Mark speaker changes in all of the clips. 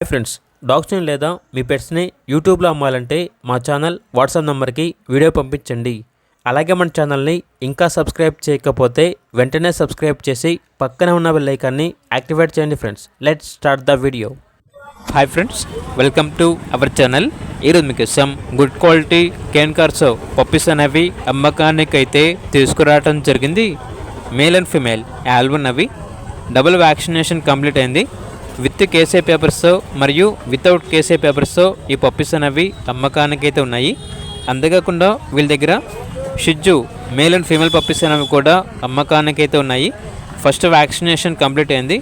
Speaker 1: Hi friends, డాగ్స్ని లేదా మీ పెట్స్ని యూట్యూబ్లో అమ్మాలంటే మా ఛానల్ వాట్సాప్ నెంబర్కి వీడియో పంపించండి. అలాగే మన ఛానల్ని ఇంకా సబ్స్క్రైబ్ చేయకపోతే వెంటనే సబ్స్క్రైబ్ చేసి పక్కనే ఉన్న బెల్ ఐకాన్ని యాక్టివేట్ చేయండి. Friends, let's start the video. Hi friends, welcome to our channel. ఈరోజు మీకు గుడ్ క్వాలిటీ కేన్ కార్సో పప్పీస్ అనేవి అమ్మకానికి అయితే తీసుకురావడం జరిగింది. మేల్ అండ్ ఫిమేల్ ఆల్బన్ అవి డబుల్ వ్యాక్సినేషన్ కంప్లీట్ అయింది. విత్ కేసే పేపర్స్తో మరియు వితౌట్ కేసే పేపర్స్తో ఈ పప్పీస్ అనేవి అమ్మకానికి అయితే ఉన్నాయి. అంతేకాకుండా వీళ్ళ దగ్గర షిజ్జు మేల్ అండ్ ఫీమేల్ పప్పీస్ అనేవి కూడా అమ్మకానికి అయితే ఉన్నాయి. ఫస్ట్ వ్యాక్సినేషన్ కంప్లీట్ అయింది.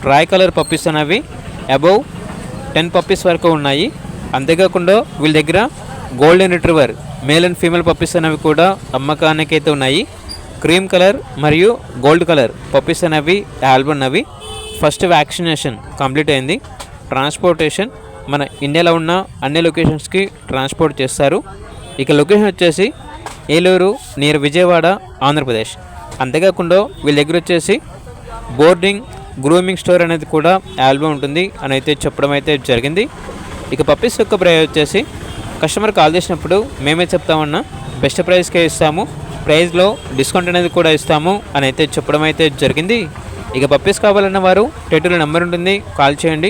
Speaker 1: ట్రై కలర్ పప్పీస్ అనేవి అబౌవ్ 10 పప్పీస్ వరకు ఉన్నాయి. అంతేకాకుండా వీళ్ళ దగ్గర golden retriever male and female puppies అనేవి కూడా అమ్మకానికి అయితే ఉన్నాయి. క్రీమ్ కలర్ మరియు గోల్డ్ కలర్ పప్పీస్ అనేవి ఆల్బన్ అవి ఫస్ట్ వ్యాక్సినేషన్ కంప్లీట్ అయింది. ట్రాన్స్పోర్టేషన్ మన ఇండియాలో ఉన్న అన్ని లొకేషన్స్కి ట్రాన్స్పోర్ట్ చేస్తారు. ఇక లొకేషన్ వచ్చేసి ఏలూరు నియర్ విజయవాడ, ఆంధ్రప్రదేశ్. అంతేకాకుండా వీళ్ళ దగ్గర వచ్చేసి బోర్డింగ్ గ్రూమింగ్ స్టోర్ అనేది కూడా ఆల్బమ్ ఉంటుంది అని అయితే చెప్పడం అయితే జరిగింది. ఇక పప్పీస్ యొక్క ప్రైస్ వచ్చేసి కస్టమర్ కాల్ చేసినప్పుడు మేమే చెప్తామన్నా బెస్ట్ ప్రైస్కే ఇస్తాము, ప్రైస్లో డిస్కౌంట్ అనేది కూడా ఇస్తాము అని అయితే చెప్పడం అయితే జరిగింది. ఇక పప్పీస్ కావాలన్న వారు టైటిల్ నెంబర్ ఉంటుంది, కాల్ చేయండి.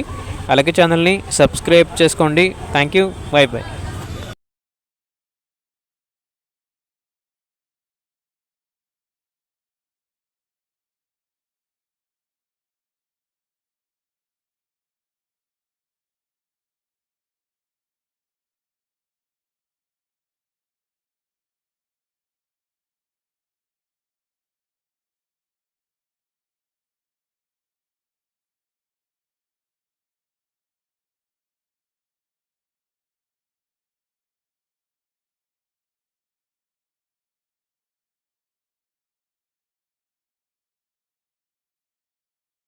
Speaker 1: అలాగే ఛానల్ని సబ్స్క్రైబ్ చేసుకోండి. Thank you, by by.